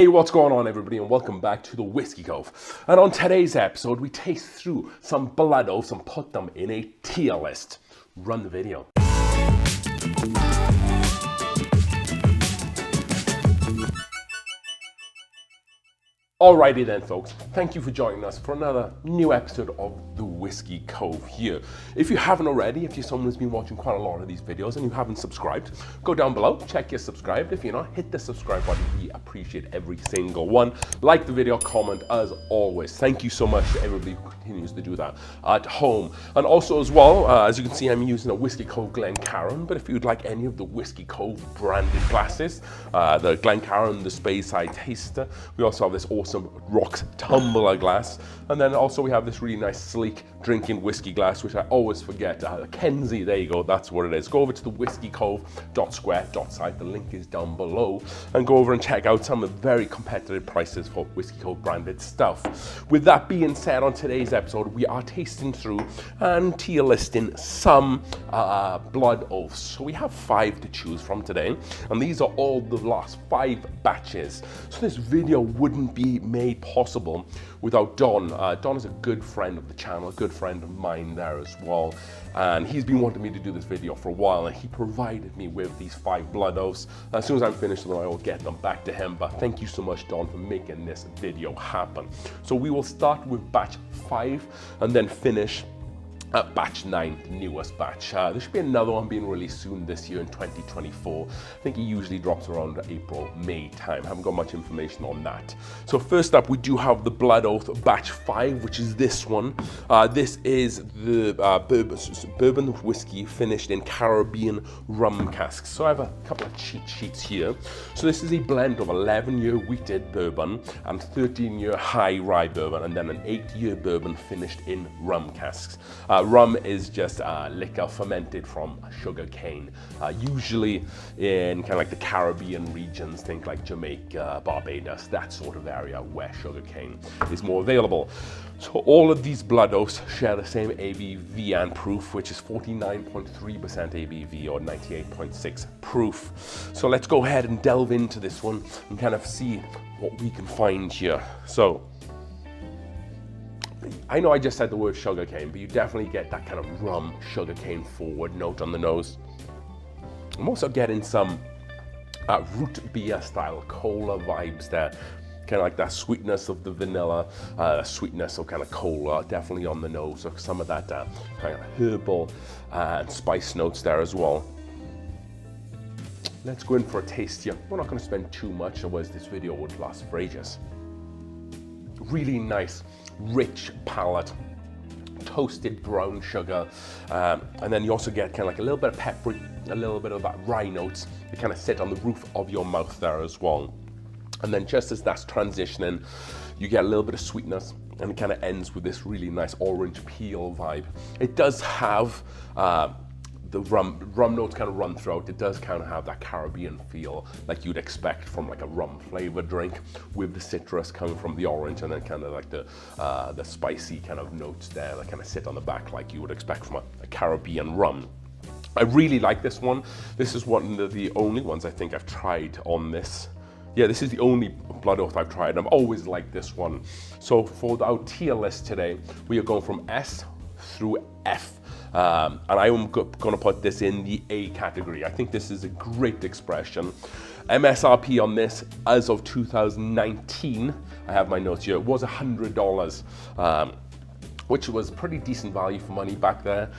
Hey, what's going on everybody, and welcome back to the Whiskey Cove. And on today's episode, we taste through some blood oaths and put them in a tier list. Run the video. Alrighty then folks, thank you for joining us for another new episode of the Whiskey Cove here. If you haven't already, if you're someone who's been watching quite a lot of these videos and you haven't subscribed, go down below, check you're subscribed. If you're not, hit the subscribe button. We appreciate every single one. Like the video, comment as always. Thank you so much to everybody who continues to do that at home. And also as well, as you can see, I'm using a Whiskey Cove Glencairn, but if you'd like any of the Whiskey Cove branded glasses, the Glencairn, the Speyside Taster, we also have this awesome rocks tumbler glass, and then also we have this really nice sleek drinking whiskey glass, which I always forget. Kenzie, there you go, that's what it is. Go over to the whiskeycove.square.site, the link is down below, and go over and check out some of the very competitive prices for Whiskey Cove branded stuff. With that being said, on today's episode we are tasting through and tier listing some blood oaths. So we have 5 to choose from today, and these are all the last 5 batches. So this video wouldn't be made possible without Don. Don is a good friend of the channel, a good friend of mine there as well, and he's been wanting me to do this video for a while, and he provided me with these 5 blood oaths. As soon as I'm finished with them, I will get them back to him, but thank you so much, Don, for making this video happen. So we will start with batch 5 and then finish at batch 9, the newest batch. There should be another one being released soon this year in 2024. I think it usually drops around April, May time. Haven't got much information on that. So first up, we do have the Blood Oath batch 5, which is this one. This is the bourbon whiskey finished in Caribbean rum casks. So I have a couple of cheat sheets here. So this is a blend of 11-year wheated bourbon and 13-year high rye bourbon, and then an 8-year bourbon finished in rum casks. Rum is just liquor fermented from sugar cane, usually in kind of like the Caribbean regions, think like Jamaica, Barbados, that sort of area where sugar cane is more available. So all of these blood oaths share the same ABV and proof, which is 49.3% ABV or 98.6 proof. So let's go ahead and delve into this one and kind of see what we can find here. So I know I just said the word sugarcane, but you definitely get that kind of rum sugarcane forward note on the nose. I'm also getting some root beer style cola vibes there. Kind of like that sweetness of the vanilla, sweetness of kind of cola, definitely on the nose. So some of that kind of herbal and spice notes there as well. Let's go in for a taste here. We're not going to spend too much, otherwise this video would last for ages. Really nice, rich palate, toasted brown sugar, and then you also get kind of like a little bit of peppery, a little bit of that rye notes that kind of sit on the roof of your mouth there as well. And then just as that's transitioning, you get a little bit of sweetness, and it kind of ends with this really nice orange peel vibe. It does have the rum notes kind of run throughout. It does kind of have that Caribbean feel like you'd expect from like a rum flavored drink, with the citrus coming from the orange, and then kind of like the spicy kind of notes there that kind of sit on the back like you would expect from a Caribbean rum. I really like this one. This is one of the only ones I think I've tried on this. Yeah, this is the only blood oath I've tried, and I've always liked this one. So for our tier list today, we are going from S through F. And I am going to put this in the A category. I think this is a great expression. MSRP on this as of 2019, I have my notes here, it was $100, which was pretty decent value for money back there.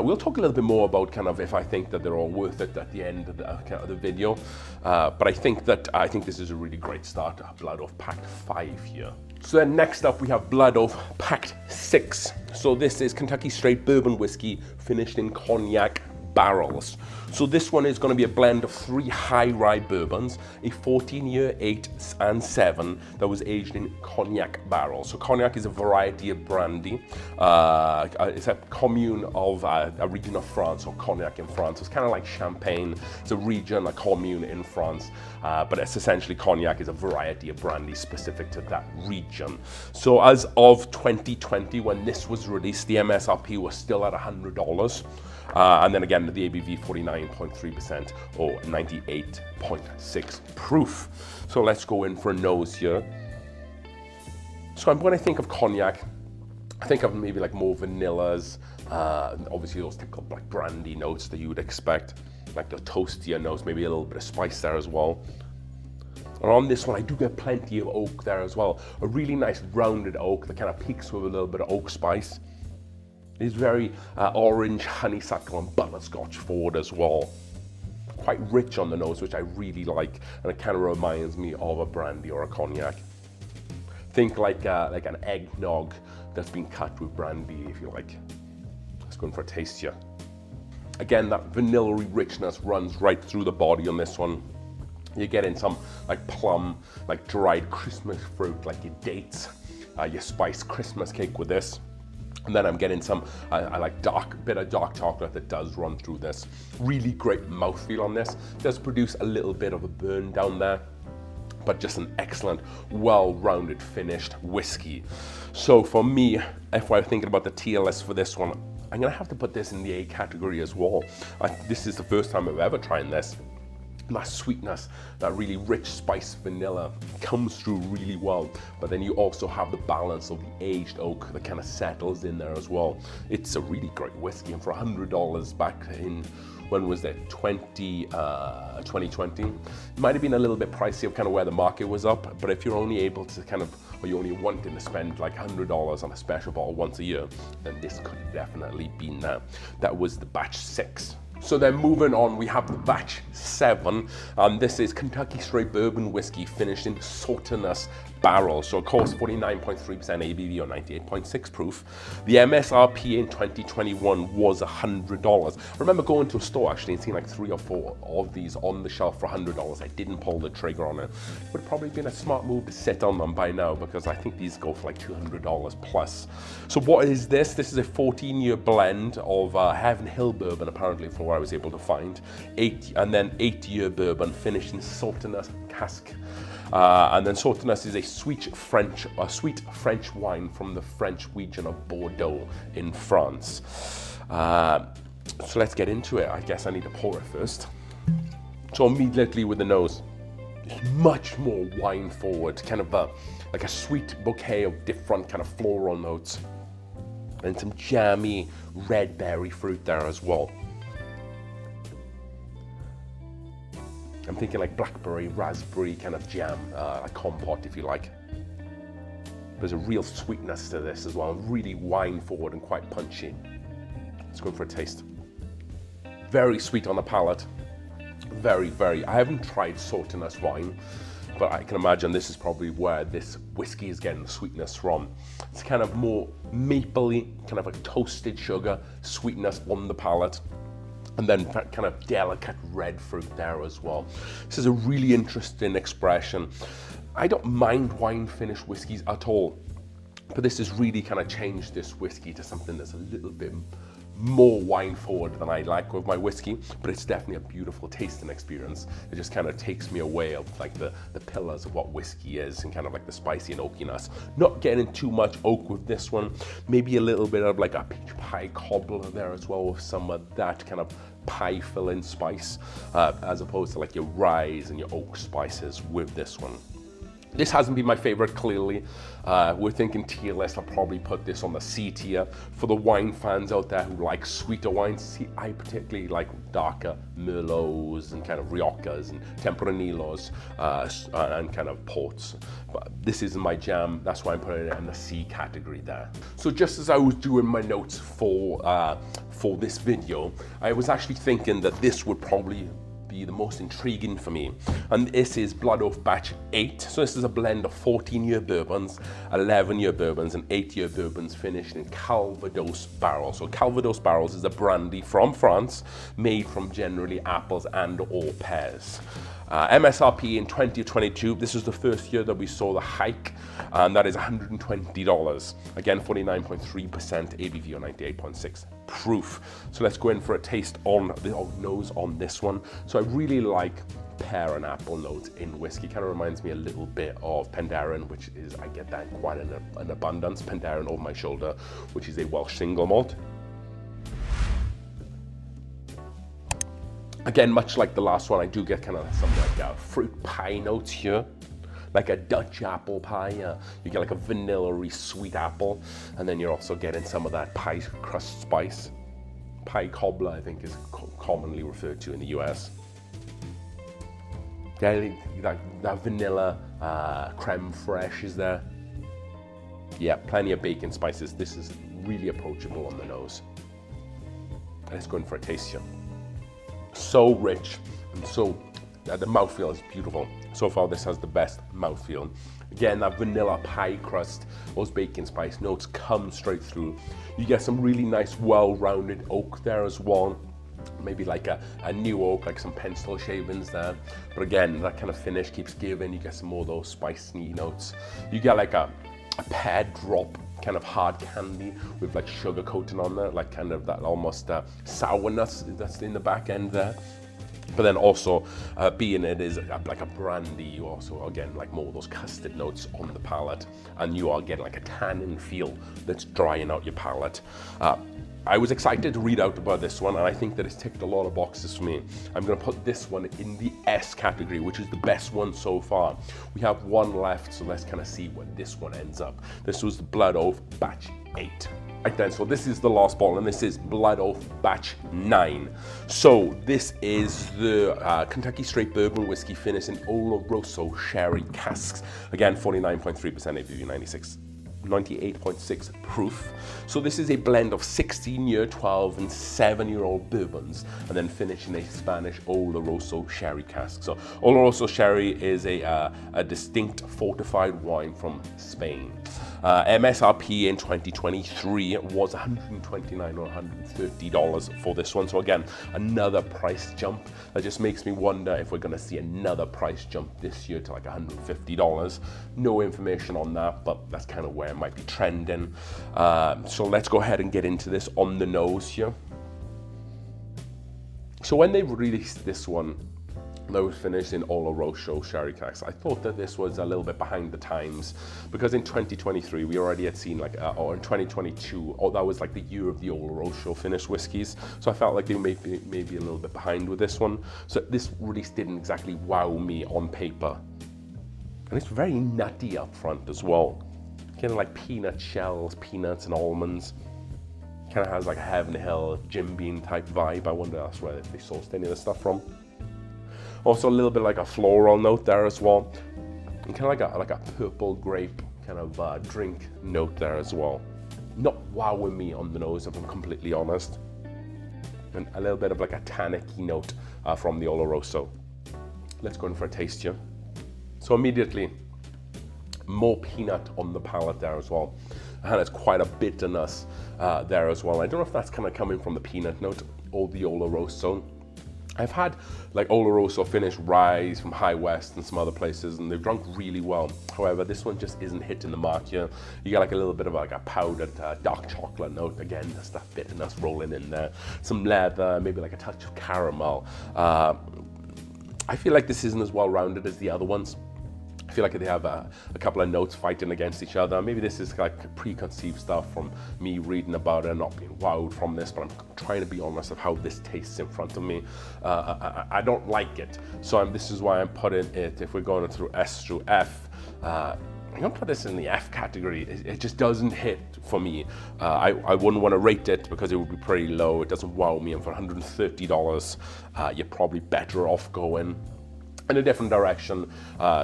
We'll talk a little bit more about kind of if I think that they're all worth it at the end of the video. But I think this is a really great start. Blood Oath Pact 5 here. So then next up we have Blood Oath Pact 6. So this is Kentucky straight bourbon whiskey finished in cognac barrels. So this one is going to be a blend of 3 high rye bourbons, a 14-year 8 and 7 that was aged in cognac barrels. So cognac is a variety of brandy. It's a commune of a region of France, or cognac in France. It's kind of like Champagne. It's a region, a commune in France, but it's essentially cognac is a variety of brandy specific to that region. So as of 2020, when this was released, the MSRP was still at $100. And then again, the ABV 49.3% or 98.6 proof. So let's go in for a nose here. So when I think of cognac, I think of maybe like more vanillas, obviously those typical like brandy notes that you would expect, like the toastier notes, maybe a little bit of spice there as well. And on this one, I do get plenty of oak there as well. A really nice rounded oak that kind of peaks with a little bit of oak spice. It's very orange, honeysuckle and butterscotch forward as well. Quite rich on the nose, which I really like, and it kind of reminds me of a brandy or a cognac. Think like an eggnog that's been cut with brandy, if you like. Let's go in for a taste here. Again, that vanilla-y richness runs right through the body on this one. You're getting some like plum, like dried Christmas fruit, like your dates, your spiced Christmas cake with this. And then I'm getting some, I like bit of dark chocolate that does run through this. Really great mouthfeel on this. Does produce a little bit of a burn down there, but just an excellent, well-rounded, finished whiskey. So for me, if I'm thinking about the tier list for this one, I'm gonna have to put this in the A category as well. This is the first time I've ever tried this. That sweetness, that really rich spice vanilla comes through really well, but then you also have the balance of the aged oak that kind of settles in there as well. It's a really great whiskey, and for $100 back in, when was that, 2020, it might have been a little bit pricey of kind of where the market was up, but if you're only able to kind of, or you're only wanting to spend like $100 on a special bottle once a year, then this could have definitely been that. That was the batch 6. So then moving on, we have the batch 7. This is Kentucky Straight Bourbon Whiskey finished in Sultanas barrel. So of course 49.3% ABV or 98.6 proof. The MSRP in 2021 was $100. I remember going to a store actually and seeing like 3 or 4 of these on the shelf for $100. I didn't pull the trigger on it. It would have probably been a smart move to sit on them by now, because I think these go for like $200 plus. So what is this? This is a 14-year blend of Heaven Hill bourbon, apparently, from what I was able to find. 8-year bourbon finished in Sultanas cask. And then Sultanas is a sweet French wine from the French region of Bordeaux in France. So let's get into it. I guess I need to pour it first. So immediately with the nose, it's much more wine forward, kind of like a sweet bouquet of different kind of floral notes, and some jammy red berry fruit there as well. I'm thinking like blackberry, raspberry kind of jam, like compote if you like. There's a real sweetness to this as well, really wine forward and quite punchy. Let's go for a taste. Very sweet on the palate. Very, I haven't tried Sultanas wine, but I can imagine this is probably where this whiskey is getting the sweetness from. It's kind of more mapley, kind of like toasted sugar, sweetness on the palate. And then kind of delicate red fruit there as well. This is a really interesting expression. I don't mind wine finished whiskeys at all, but this has really kind of changed this whiskey to something that's a little bit more wine forward than I like with my whiskey, but it's definitely a beautiful tasting experience. It just kind of takes me away of like the pillars of what whiskey is, and kind of like the spicy and oakiness. Not getting too much oak with this one. Maybe a little bit of like a peach pie cobbler there as well, with some of that kind of pie filling spice, as opposed to like your rye and your oak spices with this one. This hasn't been my favorite, clearly. We're thinking tier list. I'll probably put this on the C tier. For the wine fans out there who like sweeter wines, see, I particularly like darker Merlots and kind of Riocas and Tempranillos and kind of ports. But this isn't my jam. That's why I'm putting it in the C category there. So just as I was doing my notes for this video, I was actually thinking that this would probably be the most intriguing for me, and this is Blood Oath Batch 8. So this is a blend of 14-year bourbons, 11-year bourbons, and 8-year bourbons finished in Calvados barrels. So Calvados barrels is a brandy from France, made from generally apples and or pears. MSRP in 2022, this was the first year that we saw the hike, and that is $120. Again, 49.3% ABV or 98.6 proof. So let's go in for a taste on the nose on this one. So I really like pear and apple notes in whiskey. Kind of reminds me a little bit of Penderyn, which is, I get that quite an abundance. Penderyn Over My Shoulder, which is a Welsh single malt. Again, much like the last one, I do get kind of some like fruit pie notes here, like a Dutch apple pie. You get like a vanilla-y sweet apple, and then you're also getting some of that pie crust spice. Pie cobbler, I think, is commonly referred to in the US. Yeah, that vanilla creme fraiche is there. Yeah, plenty of bacon spices. This is really approachable on the nose. Let's go in for a taste here. So rich, and so the mouthfeel is beautiful. So far, this has the best mouthfeel. Again, that vanilla pie crust, those bacon spice notes come straight through. You get some really nice, well-rounded oak there as well. Maybe like a new oak, like some pencil shavings there. But again, that kind of finish keeps giving. You get some more of those spicy notes. You get like a pear drop, kind of hard candy with like sugar coating on there, like kind of that almost sourness that's in the back end there. But then also, being it is like a brandy, you also again like more of those custard notes on the palate, and you are getting like a tannin feel that's drying out your palate. I was excited to read out about this one, and I think that it's ticked a lot of boxes for me. I'm going to put this one in the S category, which is the best one so far. We have one left, so let's kind of see what this one ends up. This was the Blood Oath Batch 8. Right then, so this is the last bottle, and this is Blood Oath Batch 9. So this is the Kentucky Straight Bourbon Whiskey finished in Oloroso sherry casks. Again, 49.3% ABV, 98.6 proof. So this is a blend of 16-year, 12 and 7-year-old bourbons, and then finished in a Spanish Oloroso sherry cask. So Oloroso sherry is a distinct fortified wine from Spain. MSRP in 2023 was $129 or $130 for this one. So again, another price jump. That just makes me wonder if we're going to see another price jump this year to like $150. No information on that, but that's kind of where it might be trending. So let's go ahead and get into this on the nose here. So when they released this one, that was finished in Oloroso sherry casks, I thought that this was a little bit behind the times, because in 2023 we already had seen like, or in 2022, that was like the year of the Oloroso finished whiskies. So I felt like they may be a little bit behind with this one. So this release didn't exactly wow me on paper, and it's very nutty up front as well. Kind of like peanut shells, peanuts and almonds. Kind of has like a Heaven Hill, Jim Beam type vibe. I wonder that's where they sourced any of the stuff from. Also a little bit like a floral note there as well, and kind of like a purple grape kind of drink note there as well. Not wowing me on the nose, if I'm completely honest. And a little bit of like a tannic note from the Oloroso. Let's go in for a taste here. So immediately, more peanut on the palate there as well, and it's quite a bitterness there as well. I don't know if that's kind of coming from the peanut note or the Oloroso. I've had like Oloroso finished rye from High West and some other places, and they've drunk really well. However, this one just isn't hitting the mark here. You got like a little bit of like a powdered dark chocolate note. Again, just that bitterness rolling in there. Some leather, maybe like a touch of caramel. I feel like this isn't as well rounded as the other ones. I feel like they have a couple of notes fighting against each other. Maybe this is like preconceived stuff from me reading about it and not being wowed from this, but I'm trying to be honest of how this tastes in front of me. I don't like it. So this is why I'm putting it, if we're going through S through F, I'm gonna put this in the F category. It just doesn't hit for me. I wouldn't want to rate it because it would be pretty low. It doesn't wow me, and for $130, you're probably better off going in a different direction,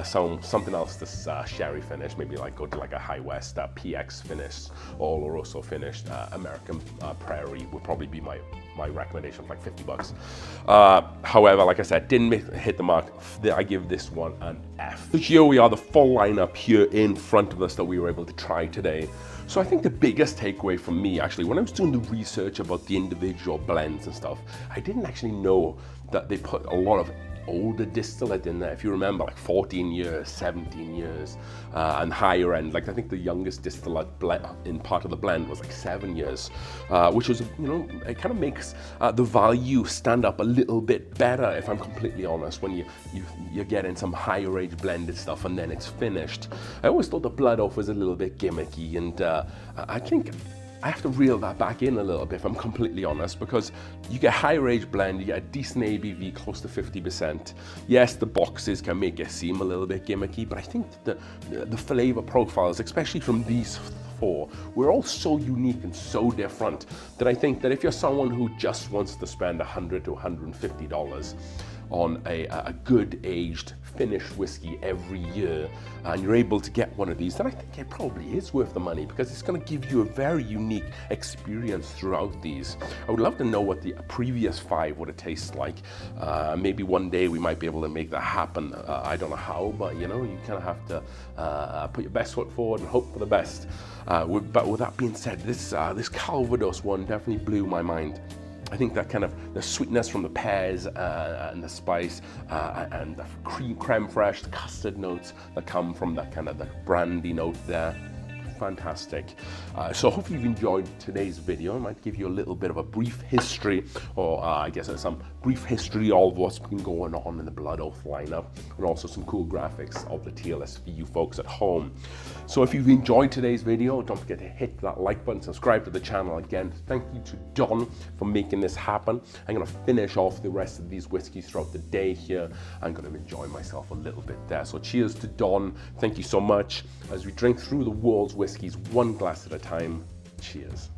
something else this sherry finish, maybe like go to like a High West PX finish or Oloroso finished. American Prairie would probably be my recommendation for like $50. However, like I said, didn't hit the mark. I give this one an F. So here we are, the full lineup here in front of us that we were able to try today. So I think the biggest takeaway from me, actually, when I was doing the research about the individual blends and stuff, I didn't actually know that they put a lot of older distillate in there. If you remember, like 14 years, 17 years, and higher end. Like I think the youngest distillate blend in part of the blend was like 7 years, which was, it kind of makes the value stand up a little bit better, if I'm completely honest, when you're getting some higher age blended stuff and then it's finished. I always thought the Blood Oath was a little bit gimmicky, and I think I have to reel that back in a little bit if I'm completely honest, because you get higher age blend, you get a decent ABV close to 50%. Yes, the boxes can make it seem a little bit gimmicky, but I think the flavor profiles, especially from these four, we're all so unique and so different that I think that if you're someone who just wants to spend $100 to $150 on a good aged finished whiskey every year, and you're able to get one of these, then I think it probably is worth the money, because it's going to give you a very unique experience throughout these. I would love to know what the previous 5 would have tasted like. Maybe one day we might be able to make that happen. I don't know how, but you know, you kind of have to put your best foot forward and hope for the best. But with that being said, this Calvados one definitely blew my mind. I think that kind of the sweetness from the pears and the spice and the creme fraiche, the custard notes that come from that kind of the brandy note there. Fantastic. So hopefully you've enjoyed today's video. I might give you a little bit of a brief history, or I guess some brief history of what's been going on in the Blood Oath lineup, and also some cool graphics of the TLS for you folks at home. So if you've enjoyed today's video, don't forget to hit that like button, subscribe to the channel. Again, thank you to Don for making this happen. I'm going to finish off the rest of these whiskeys throughout the day here. I'm going to enjoy myself a little bit there. So cheers to Don. Thank you so much as we drink through the world's whiskeys one glass at a time. Cheers.